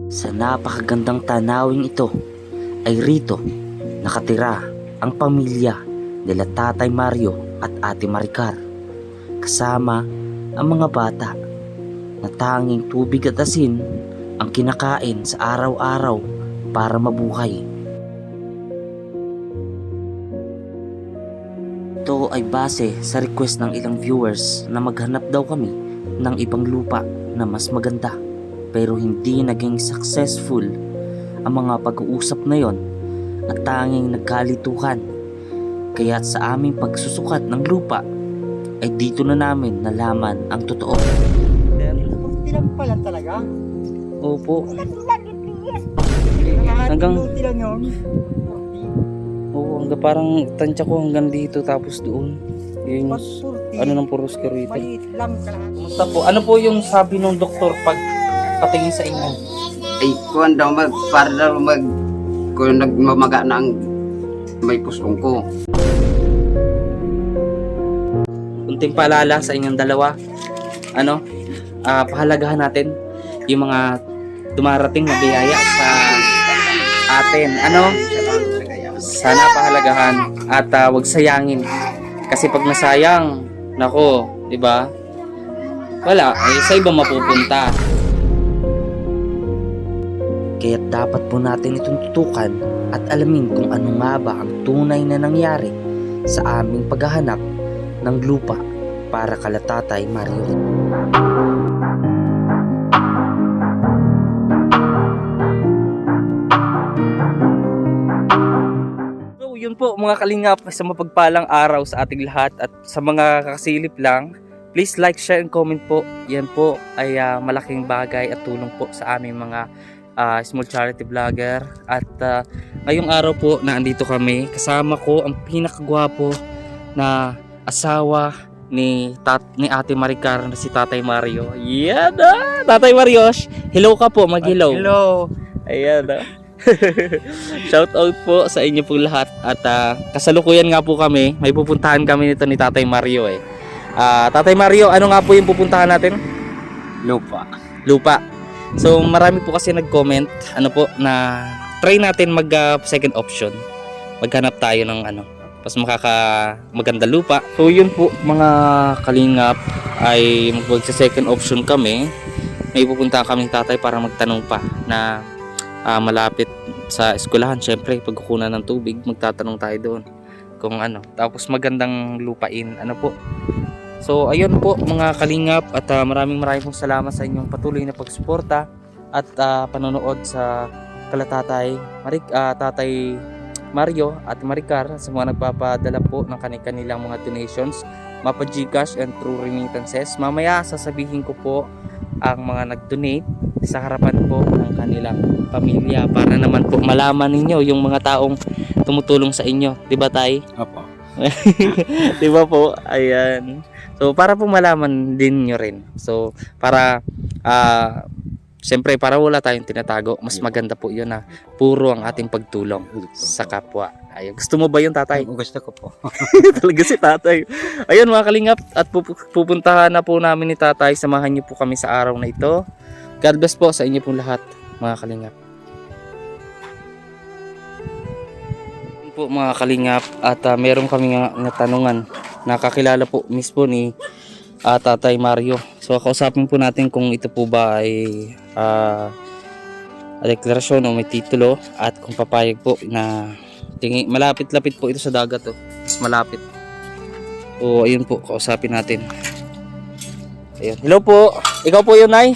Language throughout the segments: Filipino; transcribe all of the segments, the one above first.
Sa napakagandang tanawing ito ay rito nakatira ang pamilya nila Tatay Mario at Ate Maricar, kasama ang mga bata na tanging tubig at asin ang kinakain sa araw-araw para mabuhay. Ito ay base sa request ng ilang viewers na maghanap daw kami ng ibang lupa na mas maganda, pero hindi naging successful ang mga pag-uusap na yon at tanging nagkalituhan. Kaya sa aming pagsusukat ng lupa ay dito na namin nalaman ang totoo. Kunti lang pala talaga. Opo, Hanggang Hanggang- kunti lang yun. oo, hanggang parang tansya ko hanggang dito tapos doon. Yun, Mas surti. ano ng puro square meter. Maliit lang kalahati. Kumusta po? Ano po yung sabi ng doktor pag patingin sa inyo? Ay, kuwan daw para daw kung nagmamaga ng may pusong ko. Unting paalala sa inyong dalawa. Pahalagahan natin yung mga dumarating na biyaya sa atin. Sana pahalagahan at wag sayangin. Kasi pag nasayang, nako, 'di ba? Wala, sa iba mapupunta. Kaya dapat po natin itong tutukan at alamin kung ano nga ba ang tunay na nangyari sa aming paghahanap ng lupa para kala Tatay Mario. So yun po mga kalingap, sa mapagpalang araw sa ating lahat at sa mga kakasilip lang, please like, share, and comment po. Yan po ay malaking bagay at tulong po sa aming mga small charity vlogger. At ngayong araw po na andito kami, kasama ko ang pinakagwapo na asawa ni Ate Maricar na si Tatay Mario. Yan Tatay Mario, hello ka po, mag-hello. Hello. Ayan shout out po sa inyo po lahat. At kasalukuyan nga po kami, may pupuntahan kami nito ni Tatay Mario eh. Tatay Mario, ano nga po yung pupuntahan natin? Lupa. So marami po kasi nag-comment na try natin mag second option. Maghanap tayo ng mas maganda lupa. So yun po mga kalingap, ay mag second option kami. May pupunta kami Tatay para magtanong pa na malapit sa eskwelahan. Syempre pagkukunan ng tubig, magtatanong tayo doon kung tapos magandang lupain po. So ayun po mga kalingap, at maraming pong salamat sa inyong patuloy na pagsuporta at panonood sa Tatay Mario at Maricar, sa mga nagpapadala po ng kanilang mga donations, mapa GCash and through remittances. Mamaya sasabihin ko po ang mga nag-donate sa harapan po ng kanilang pamilya para naman po malaman ninyo yung mga taong tumutulong sa inyo, 'di ba Tay? Opo. 'Di ba po? Ayan. So para po malaman din nyo rin. So para siyempre para wala tayong tinatago, mas maganda po 'yun na puro ang ating pagtulong sa kapwa. Ayun. Gusto mo ba 'yun, Tatay? Gusto ko po. Talaga si Tatay. Ayun mga kalingap, at pupuntahan na po namin ni Tatay. Samahan niyo po kami sa araw na ito. God bless po sa inyo pong lahat mga kalingap. Ayun po mga kalingap, at meron kami natanungan. Nakakilala po mismo ni Tatay Mario. So kausapin po natin kung ito po ba ay deklarasyon o may titulo, at kung papayag po na malapit-lapit po ito sa dagat mas malapit. So ayun po, kausapin natin. Ayun. Hello po, ikaw po yun, Nay.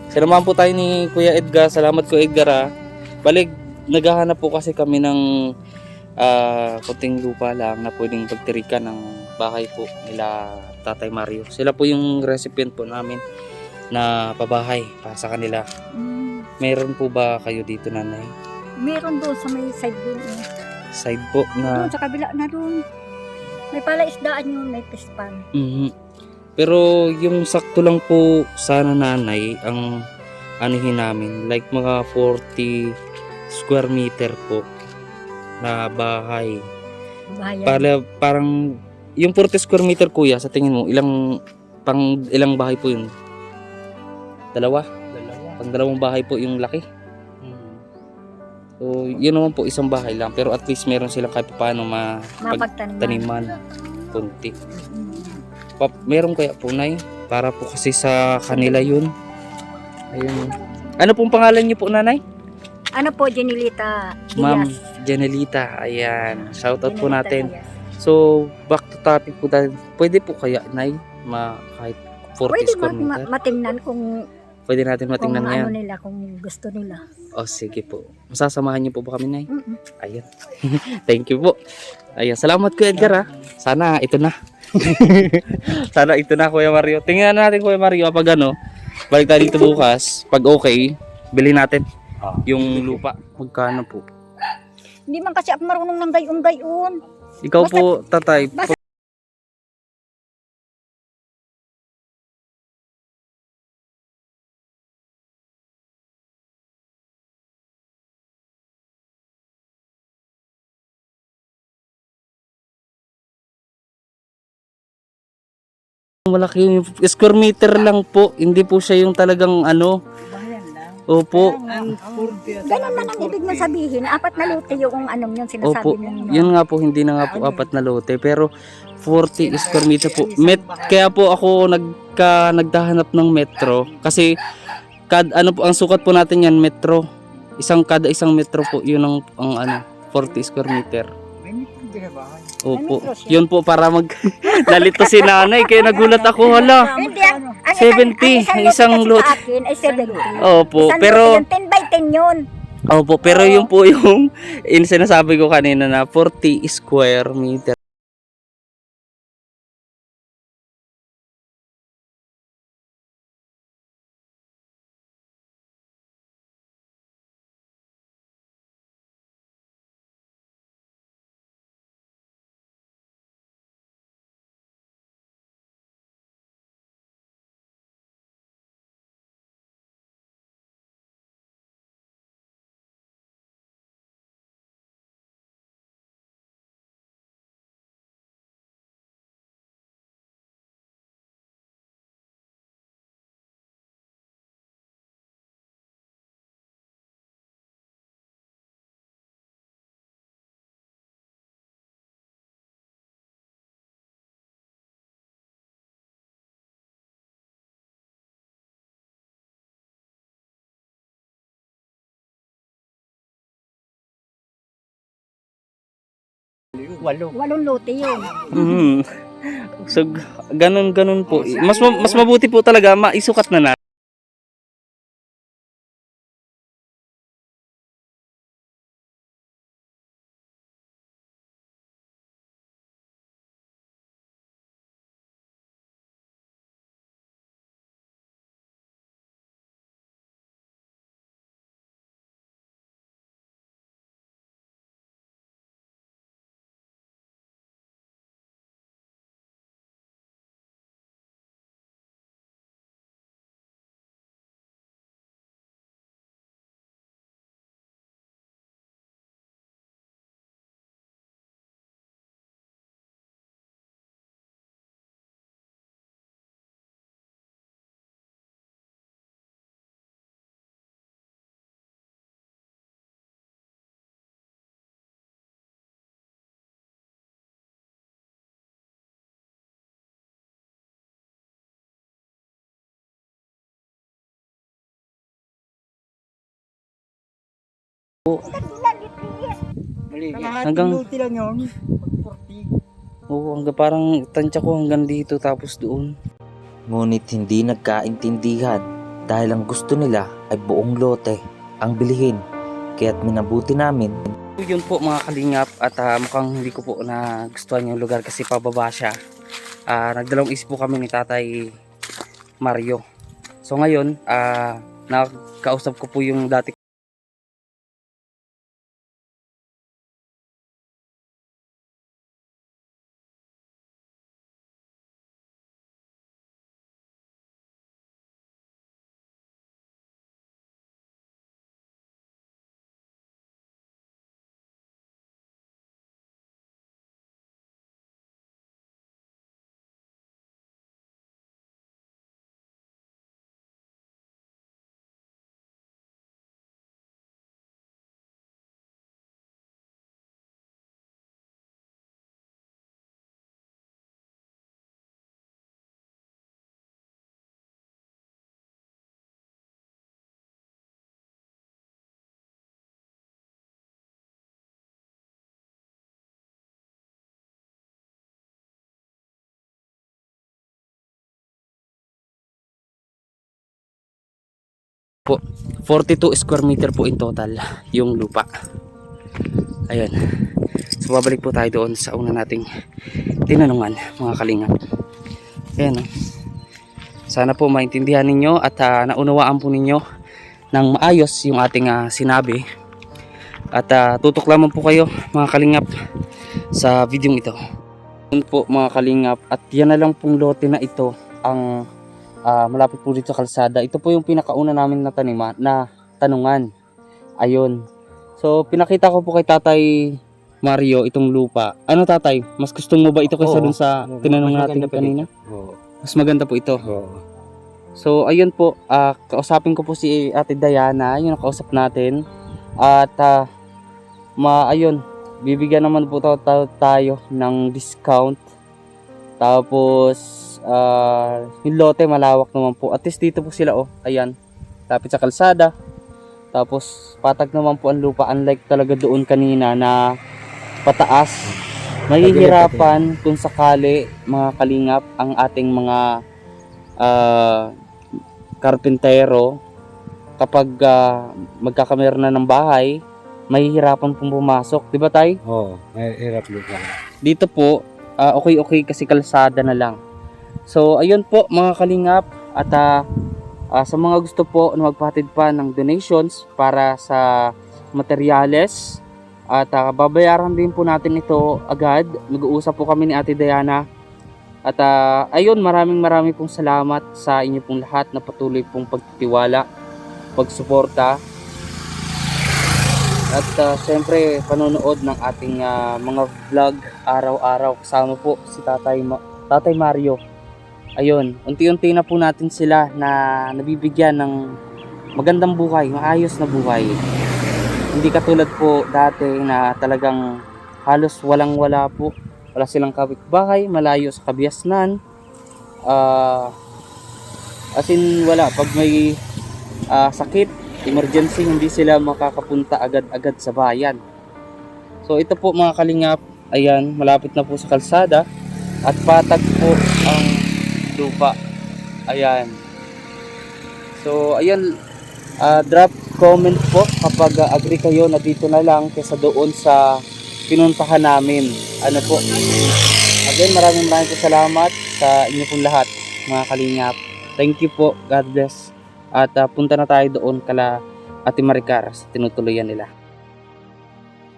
Sinamahan po tayo ni Kuya Edgar. Salamat ko Edgar Balik, naghahanap po kasi kami ng kunting lupa lang na pwedeng pagtirikan ng bahay po nila Tatay Mario. Sila po yung recipient po namin na pabahay para sa kanila. Meron po ba kayo dito, Nanay? Meron doon sa may side doon. Side po na Doon sa kabila na doon. May palaisdaan yun, may pispan. Pero yung sakto lang po sana, Nanay, ang anuhin namin, like mga 40 square meter po na bahay. Bayan. Parang yung 40 square meter, kuya, sa tingin mo ilang bahay po yun? Dalawa? Pang dalawang bahay po yung laki. So, yun naman po isang bahay lang. Pero at least meron silang kahit paano Mapagtaniman. taniman. Kunti. Meron kaya po, Nay? Para po kasi sa kanila yun. Ayun. Ano pong pangalan niyo po, Nanay? Ano po, Jenilita Diaz. Ma'am Janelita. Ayan. Shoutout po Jenilita natin. Diaz. So, back to topic po tayo. Pwede po kaya, Nay, kahit 40 Pwede square meter? matingnan kung Pwede natin matingnan kung ngayon. ano nila, kung gusto nila. O, sige po. Masasamahan niyo po ba kami, Nay? Mm-mm. Ayan. Thank you po. Ayan. Salamat ko, Edgar, ha. Sana ito na. Sana ito na, Kuya Mario. Tingnan natin, Kuya Mario, pag balik tayo dito bukas. Pag okay, bilhin natin yung lupa. Magkano po? Hindi man kasi ako marunong ng gayon-gayon. Ikaw po, tatay. basta- Malaki yung square meter lang po. Hindi po siya yung talagang Opo. Ganun man ang ibig mo sabihin. 4 na lote yung anong yun sinasabi Opo. ninyo. Yun nga po, hindi na nga po 4 na lote. Pero 40 square meter po. Kaya po ako naghahanap ng metro. Kasi po, ang sukat po natin yan, metro. Kada isang metro po, yun ang 40 square meter. May meeting din sa bahay. Opo. Yun po para nalito si nanay. Kaya nagulat ako, hala. Hindi, ang 70, isang isang lote lot. kasi sa akin ay 70. Opo. Isang Pero lote yun, 10 by 10 yun. Opo, pero yun po yung sinasabi ko kanina na 40 square meter. Walo. 8 lote yun. Mm. So ganun po. Mas mabuti po talaga maisukat na natin. Mali. Hanggang- Lote lang yun. 40. Oo, parang tansya ko hanggang dito tapos doon. Ngunit hindi nagkaintindihan dahil ang gusto nila ay buong lote ang bilihin. Kaya't minabuti namin Yun po mga kalingap at mukhang hindi ko po na gustuhan yung lugar kasi pababa siya. Nagdalawang isip po kami ni Tatay Mario. So ngayon, nakausap ko po yung dati Po, 42 square meter po in total yung lupa. Ayan. So babalik po tayo doon sa una nating tinanungan, mga kalingap. Ayan. Sana po maintindihan ninyo at naunawaan po ninyo ng maayos yung ating sinabi. At tutok lamang po kayo, mga kalingap, sa video ito. Yun po, mga kalingap, at yan na lang pong lote na ito ang malapit po dito sa kalsada. Ito po yung pinakauna namin na tanungan. Ayun. So pinakita ko po kay Tatay Mario itong lupa. Ano, Tatay? Mas gusto mo ba ito kaysa dun sa tinanong natin kanina? Oo. Mas maganda po ito. Oo. So ayun po, kausapin ko po si Ate Diana, yung nakausap natin. At ayun, bibigyan naman po tayo ng discount. Tapos yung lote malawak naman po. At least dito po sila, oh. Ayan. Lapit sa kalsada. Tapos patag naman po ang lupa, unlike talaga doon kanina na pataas. Mahihirapan kung sakali, mga kalingap, ang ating mga karpentero kapag magkakamera na ng bahay, mahihirapan pong pumasok. Di ba, Tay? Oo. May hirap lupa. Dito po, okay kasi kalsada na lang. So ayun po, mga kalingap, at sa mga gusto po na magpahatid pa ng donations para sa materyales, at babayaran din po natin ito agad. Nag-uusap po kami ni Ate Diana. At ayun, maraming pong salamat sa inyo pong lahat na patuloy pong pagtitiwala, pagsuporta, at siyempre panonood ng ating mga vlog araw-araw. Kasama po si Tatay Mario. Ayun, unti-unti na po natin sila na nabibigyan ng magandang buhay, maayos na buhay. Hindi katulad po dati na talagang halos walang-wala po. Wala silang kapitbahay, malayo sa kabiasnan. As in wala, pag may sakit, emergency, hindi sila makakapunta agad-agad sa bayan. So ito po, mga kalingap, ayan, malapit na po sa kalsada at patag po ang lupa. Ayan. So ayan, drop comment po kapag agree kayo na dito na lang kaysa doon sa pinuntahan namin. Ano po? Again, maraming po salamat sa inyo pong lahat, mga kalingap. Thank you po. God bless. At punta na tayo doon kala Ate Maricar sa tinutuluyan nila.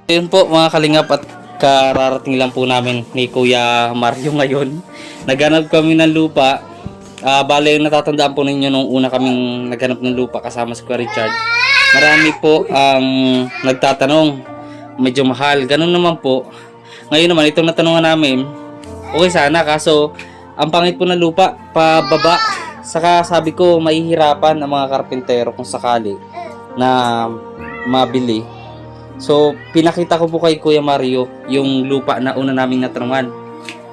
Ayun po, mga kalingap, at kararating lang po namin ni Kuya Mario ngayon. Naghanap kami ng lupa. Bale, yung natatandaan po ninyo nung una kaming naghanap ng lupa kasama si Kuya Richard. Marami po ang nagtatanong, medyo mahal. Ganun naman po. Ngayon naman, itong natanungan namin, okay sana, kaso ang pangit po ng lupa, pababa. Saka sabi ko, mahihirapan ang mga karpentero kung sakali na mabili. So, pinakita ko po kay Kuya Mario yung lupa na una naming natanungan.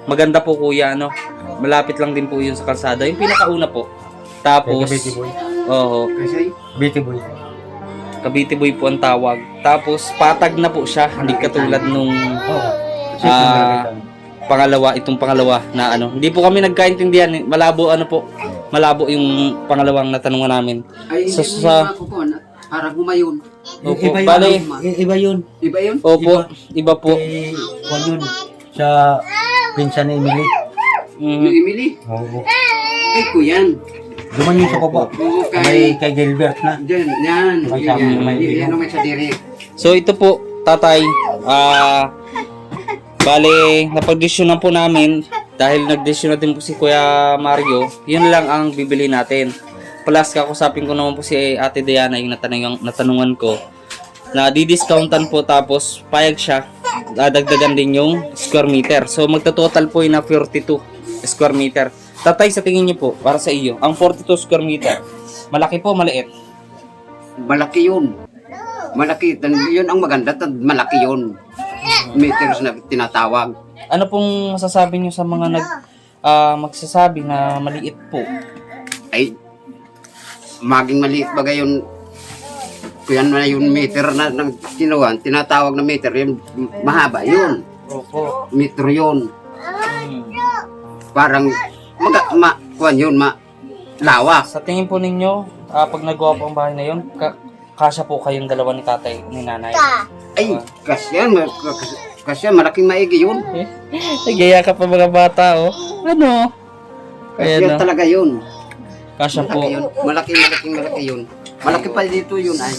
Maganda po, Kuya, ano? Malapit lang din po yun sa kalsada. Yung pinakauna po. Tapos, oo. Biti boy. Cavite Boy po ang tawag. Tapos patag na po siya, hindi katulad nung itong pangalawa na ano. Hindi po kami nagkaintindihan, malabo malabo yung pangalawang natanungan namin. Ay, So, hindi sa- ako po, para gumayon. Opo, bale, Iba yun. Iba yun? opo, iba po. Kwan yun. Sa pinsan ni Emily. Mhm. Yung Emily? Oo. Ay, kuyan. Duman yung sa kopa. Oo, May kay Gilbert na. Diyan, yan. May Yan, sama, may yan. bilang. Yan, may sa diri. So ito po, Tatay, bale, napag-desisyonan po namin dahil nag-desisyon natin po si Kuya Mario, yun lang ang bibili natin. Plus, kakusapin ko naman po si Ate Diana, yung natanungan ko, na di-discountan po, tapos payag siya, dadagdagan din yung square meter. So magta-total po yung na 42 square meter. Tatay, sa tingin niyo po, para sa iyo, ang 42 square meter, malaki po, maliit? Malaki yun. Malaki. Yun ang maganda. Malaki yun. Meters na tinatawag. Ano pong masasabi niyo sa mga magsasabi na maliit po? Ay, maging maliit ba gayon? Kuyan na yung meter na ng kinuhan, tinatawag na meter, yun, mahaba yun. Opo. Metro yun. Parang, kuhan yun, lawak. Sa tingin po ninyo, pag nagawa po ang bahay na yun, kasya po kayong dalawa ni tatay, ni nanay. Ay, kasi malaking maigi yun. Nagaya ka pa mga bata, oh. Ano? Kasi Ayan, no? talaga yun. Kasya po. Malaki yun. Malaki yun. Malaki pa dito yun ay.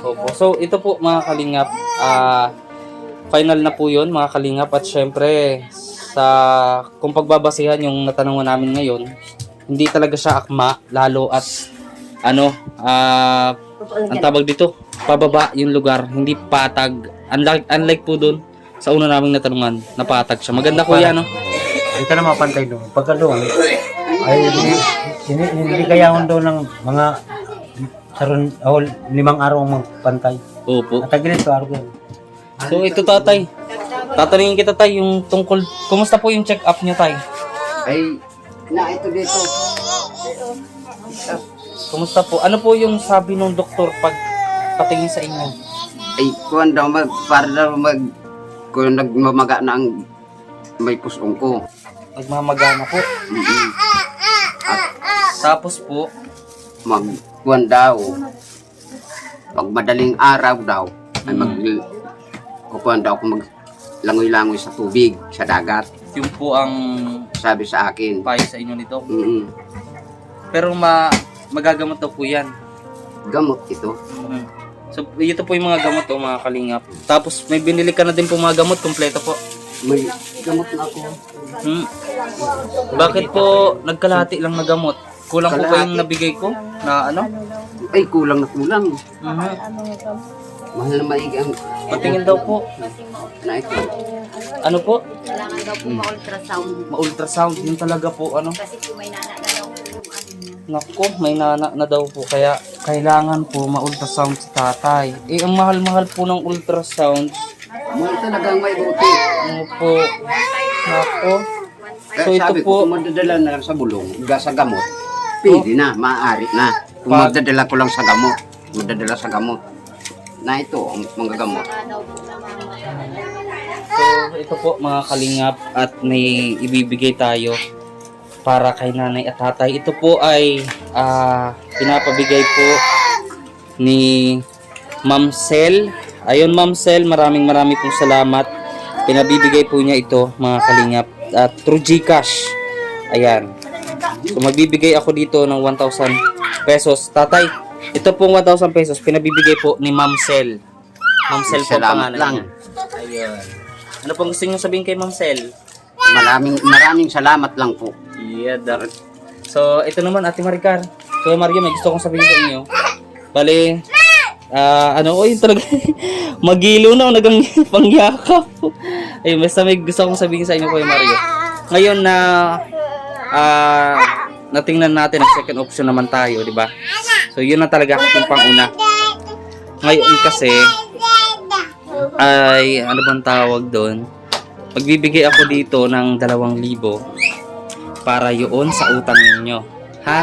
Opo. So, ito po mga kalingap, final na po yun mga kalingap, at syempre, kung pagbabasihan yung natanungan namin ngayon, hindi talaga siya akma, lalo at ang tawag dito, pababa yung lugar, hindi patag. Unlike po dun, sa una naming natanungan, napatag siya. Maganda kuya, no? Dito na mapantay doon. Pagka doon, ay hindi kaya doon ng mga 5 araw ang magpantay. Opo. At ganito araw yan. So, ito tatay. Tatanungin kita tay, yung tungkol, kumusta po yung check-up niyo tay? Ay, ito dito. Kumusta po? Ano po yung sabi ng doktor pag patingin sa inyo? Ay, kuhan daw, para daw kung nagmamaga na ang may pusong ko. Nagmamagana po. Tapos po, Kuhan daw, pag madaling araw daw, ay kukuhan daw kung maglangoy-langoy sa tubig, sa dagat. yun po ang Sabi sa akin. payo sa inyo nito. Mm-mm. Pero magagamot daw po yan. Gamot ito. So, ito po yung mga gamot o mga kalingap. Tapos, may binili ka na din po mga gamot, kompleto po. May gamot na ako. Bakit po nagkalahati lang na gamot? Kulang po ba Kalahati. yung nabigay ko? Na ano? Ay, kulang na kulang. Mhm. Mahal na maigi ang Patingin daw po. na ito. Ano po? Kailangan daw po ma-ultrasound. Ma-ultrasound. Yun talaga po, ano? Kasi po may nana na daw po yung ano niya. Nako, may nana na daw po. Kaya, kailangan po ma-ultrasound si tatay. Eh, ang mahal-mahal po ng ultrasound. Mahal talaga ang may buti. Ano po? Nako. Kaya So, ito sabi po- ko, kung magdadala na lang sa bulong, sa gamot, pwede na, maaari na. Kung Pag- magdadala ko lang sa gamot, magdadala sa gamot, na ito, ang mga gamot. So, ito po mga kalingap at may ibibigay tayo para kay nanay at tatay. Ito po ay pinapabigay po ni Ma'am Sel. Ayun Ma'am Sel, maraming pong salamat. Pinabibigay po niya ito mga kalingap at through GCash. Ayan. So magbibigay ako dito ng 1,000 pesos. Tatay, ito pong 1,000 pesos pinabibigay po ni Ma'am Sel. Ma'am Sel po ang Salamat pangalan lang. niya. Ayun. Ano pong gusto niyo sabihin kay Ma'am Sel? Maraming salamat lang po. Yeah, so, ito naman, Ate Maricar. So, Mario, may gusto kong sabihin sa inyo. Bale, yun talaga. Magilo na, nagang pangyakap. Ayun, basta may gusto kong sabihin sa inyo, Kuya Mario. Ngayon na, natingnan natin, ang second option naman tayo, di ba? So, yun na talaga yung panguna. Ngayon kasi, ay, ano bang tawag doon? Magbibigay ako dito ng 2,000 para yun sa utang ninyo. Ha?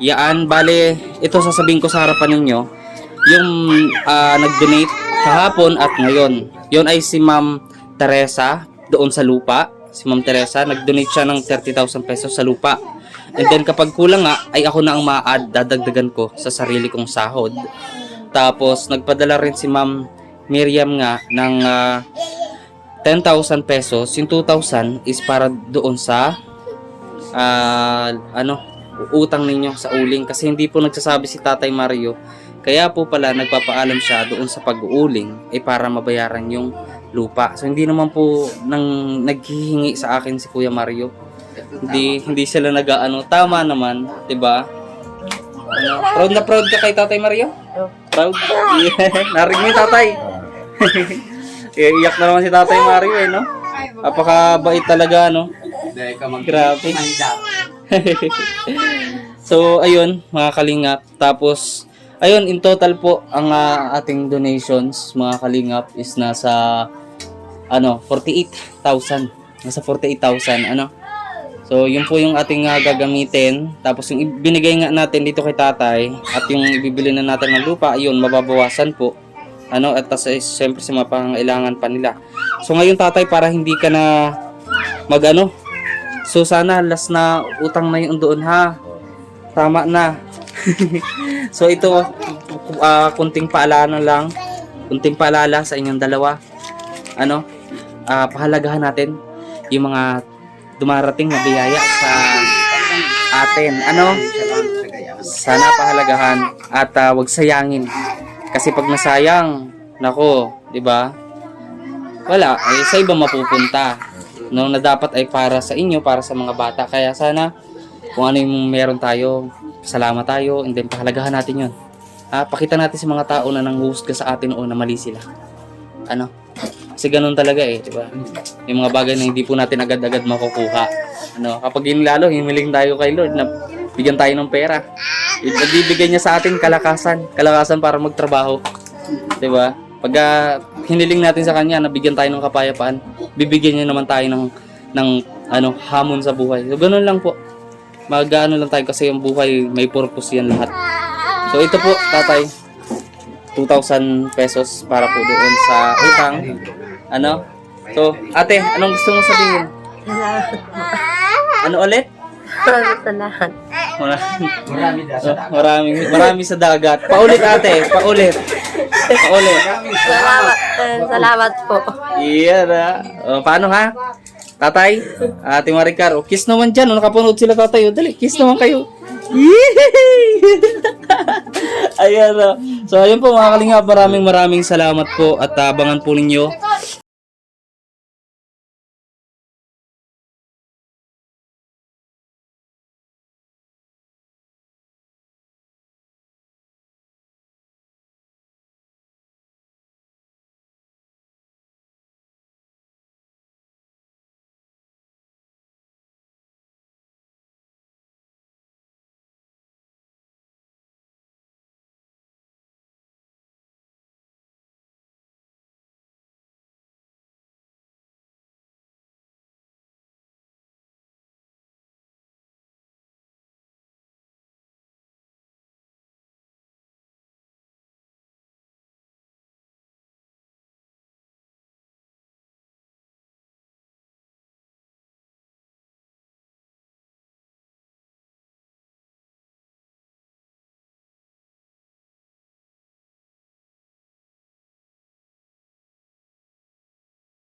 Yaan, bale, ito sasabihin ko sa harapan ninyo. Yung nag-donate kahapon at ngayon. Yun ay si Ma'am Teresa doon sa lupa. Si Ma'am Teresa, nag-donate siya ng 30,000 pesos sa lupa. And then kapag kulang nga, ay ako na ang ma-add, dadagdagan ko sa sarili kong sahod. Tapos, nagpadala rin si Ma'am Miriam nga ng 10,000 pesos. Yung 2,000 is para doon sa utang ninyo sa uling. Kasi hindi po nagsasabi si Tatay Mario. Kaya po pala nagpapaalam siya doon sa pag-uuling para mabayaran yung lupa. So hindi naman po naghihingi sa akin si Kuya Mario. Hindi sila tama naman, 'di ba? Proud na proud ka kay Tatay Mario? Proud? Yeah. Narinig mo yung tatay. Iyak na naman si Tatay Mario no? Napakabait talaga, no? Dahil ka Grabe. So, ayun, mga kalingap. Tapos, ayun, in total po, ang ating donations, mga kalingap, is nasa, 48,000. Nasa 48,000, So, yun po yung ating gagamitin. Tapos, yung binigay nga natin dito kay tatay, at yung ibibili na natin ng lupa, ayun, mababawasan po. At siyempre sa mga pangailangan pa nila. So, ngayon tatay, para hindi ka na so, sana last na utang na yun doon, ha? Tama na. So ito, kunting paalala lang, kunting paalala sa inyong dalawa. Ano, pahalagahan natin yung mga dumarating na biyaya sa atin. Ano, sana pahalagahan at wag sayangin. Kasi pag nasayang, nako, 'di ba? Wala, ay sa iba mapupunta. No, na dapat ay para sa inyo, para sa mga bata. Kaya sana kung ano yung meron tayo, salamat tayo, and then pahalagahan natin 'yon. Pakita natin sa mga tao na nanghuhusga sa atin o na mali sila. Ano? Kasi ganun talaga eh, 'di ba? Yung mga bagay na hindi po natin agad-agad makukuha. Ano, kapag yun lalo, himiling tayo kay Lord na bigyan tayo ng pera. Ibibigay niya sa atin kalakasan para magtrabaho. 'Di ba? Pag hiniling natin sa kanya na bigyan tayo ng kapayapaan, bibigyan niya naman tayo ng hamon sa buhay. So ganoon lang po. Mag-ano lang tayo kasi yung buhay may purpose yan lahat. So ito po, tatay, 2,000 pesos para po doon sa utang. Ano? So, ate, anong gusto mo sabihin? Ano ulit? Salamat. Marami sa dagat. Paulit ate, paulit. Salamat po. Iyan paano ha? Tatay, Ate Maricar, kiss naman dyan. Nakapunod sila tatay. Dali, kiss naman kayo. Ayan. So ayun po mga kalingap, maraming salamat po at abangan po ninyo